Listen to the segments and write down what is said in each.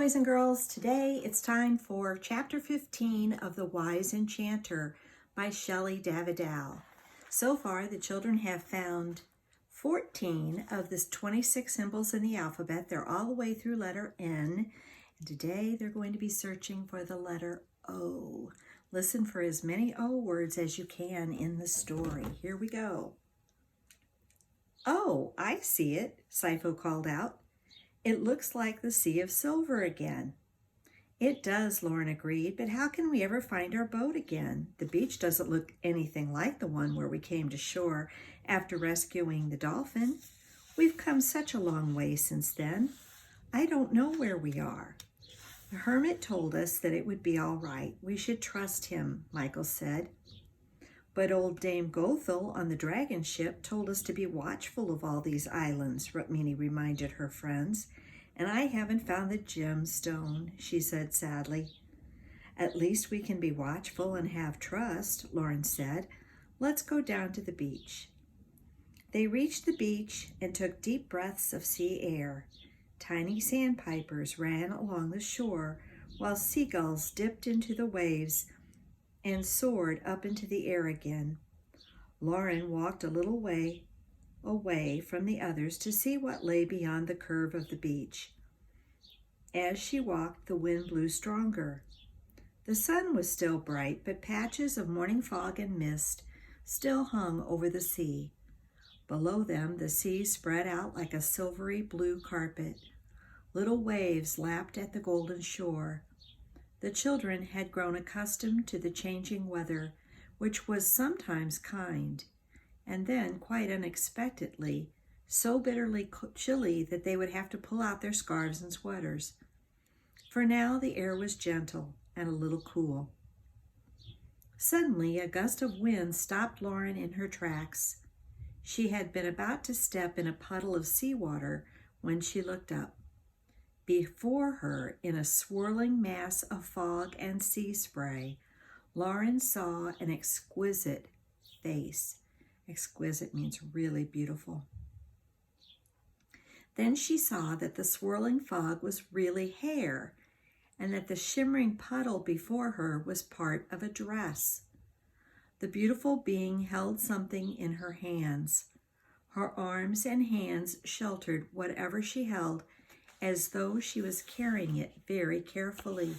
boys and girls. Today it's time for Chapter 15 of the Wise Enchanter by Shelley Davidow. So far, the children have found 14 of the 26 symbols in the alphabet. They're all the way through letter N. And today they're going to be searching for the letter O. Listen for as many O words as you can in the story. Here we go. "Oh, I see it," Sifo called out. "It looks like the sea of silver again." "It does," Lauren agreed, "but how can we ever find our boat again? The beach doesn't look anything like the one where we came to shore after rescuing the dolphin. We've come such a long way since then. I don't know where we are." "The hermit told us that it would be all right. We should trust him," Michael said. "But old Dame Gothel on the dragon ship told us to be watchful of all these islands," Rukmini reminded her friends. "And I haven't found the gemstone," she said sadly. "At least we can be watchful and have trust," Lauren said. "Let's go down to the beach." They reached the beach and took deep breaths of sea air. Tiny sandpipers ran along the shore while seagulls dipped into the waves and soared up into the air again. Lauren walked a little way away from the others to see what lay beyond the curve of the beach. As she walked, the wind blew stronger. The sun was still bright, but patches of morning fog and mist still hung over the sea. Below them, the sea spread out like a silvery blue carpet. Little waves lapped at the golden shore. The children had grown accustomed to the changing weather, which was sometimes kind, and then, quite unexpectedly, so bitterly chilly that they would have to pull out their scarves and sweaters. For now the air was gentle and a little cool. Suddenly, a gust of wind stopped Lauren in her tracks. She had been about to step in a puddle of seawater when she looked up. Before her, in a swirling mass of fog and sea spray, Lauren saw an exquisite face. Exquisite means really beautiful. Then she saw that the swirling fog was really hair, and that the shimmering puddle before her was part of a dress. The beautiful being held something in her hands. Her arms and hands sheltered whatever she held, as though she was carrying it very carefully.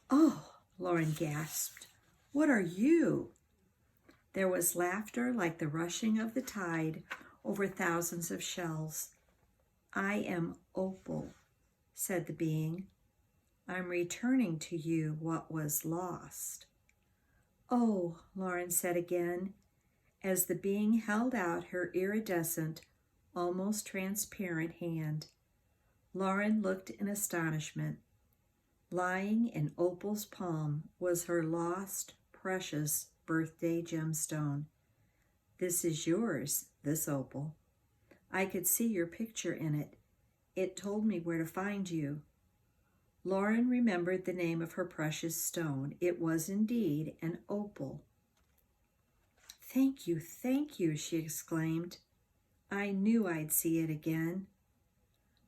"Oh," Lauren gasped, "what are you?" There was laughter like the rushing of the tide over thousands of shells. "I am Opal," said the being. "I'm returning to you what was lost." "Oh," Lauren said again, as the being held out her iridescent, almost transparent hand. Lauren looked in astonishment. Lying in Opal's palm was her lost, precious birthday gemstone. "This is yours, this opal. I could see your picture in it. It told me where to find you." Lauren remembered the name of her precious stone. It was indeed an opal. Thank you," she exclaimed. "I knew I'd see it again."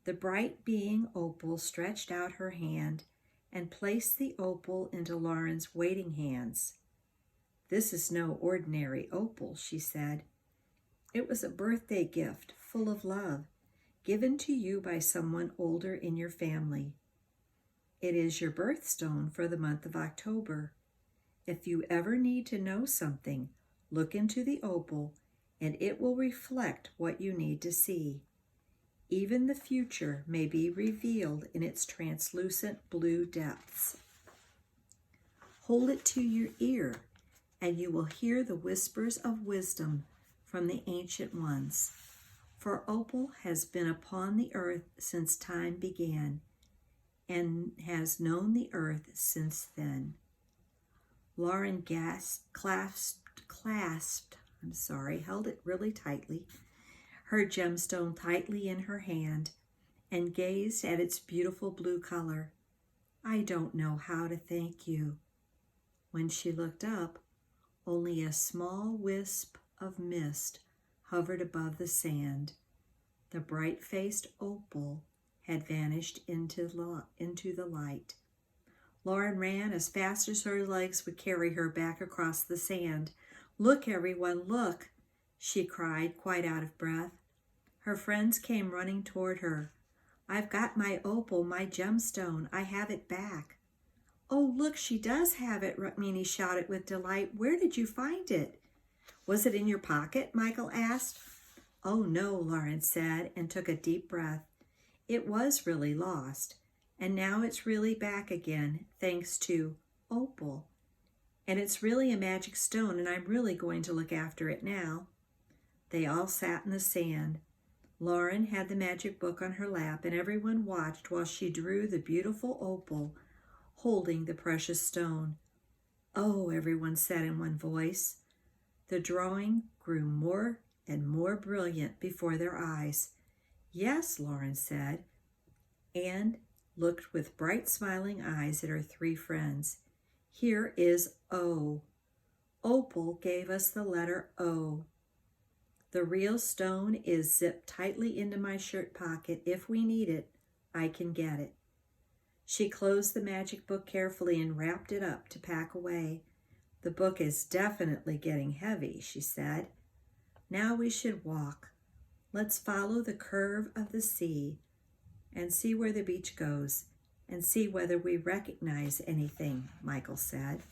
The bright being Opal stretched out her hand and placed the opal into Lauren's waiting hands. "This is no ordinary opal," she said. "It was a birthday gift full of love, given to you by someone older in your family. It is your birthstone for the month of October. If you ever need to know something, look into the opal and it will reflect what you need to see. Even the future may be revealed in its translucent blue depths. Hold it to your ear, and you will hear the whispers of wisdom from the ancient ones. For opal has been upon the earth since time began, and has known the earth since then." Lauren held it really tightly, her gemstone tightly in her hand, and gazed at its beautiful blue color. "I don't know how to thank you." When she looked up, only a small wisp of mist hovered above the sand. The bright-faced opal had vanished into the light. Lauren ran as fast as her legs would carry her back across the sand. "Look, everyone, look!" she cried, quite out of breath. Her friends came running toward her. "I've got my opal, my gemstone. I have it back." "Oh, look, she does have it," Rukmini shouted with delight. "Where did you find it?" "Was it in your pocket?" Michael asked. "Oh, no," Lauren said, and took a deep breath. "It was really lost, and now it's really back again, thanks to opal. And it's really a magic stone, and I'm really going to look after it now." They all sat in the sand. Lauren had the magic book on her lap, and everyone watched while she drew the beautiful opal, holding the precious stone. "Oh," everyone said in one voice. The drawing grew more and more brilliant before their eyes. "Yes," Lauren said, and looked with bright smiling eyes at her three friends. "Here is O. Opal gave us the letter O. The real stone is zipped tightly into my shirt pocket. If we need it, I can get it." She closed the magic book carefully and wrapped it up to pack away. "The book is definitely getting heavy," she said. "Now we should walk. Let's follow the curve of the sea and see where the beach goes and see whether we recognize anything," Michael said.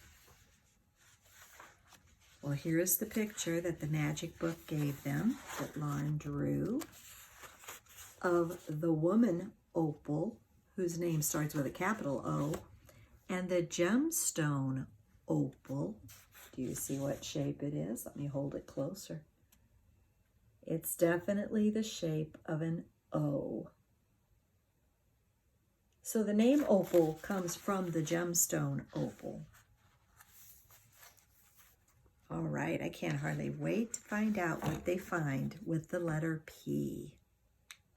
Well, here is the picture that the magic book gave them, that Lauren drew, of the woman opal, whose name starts with a capital O, and the gemstone opal. Do you see what shape it is? Let me hold it closer. It's definitely the shape of an O. So the name opal comes from the gemstone opal. All right, I can't hardly wait to find out what they find with the letter P.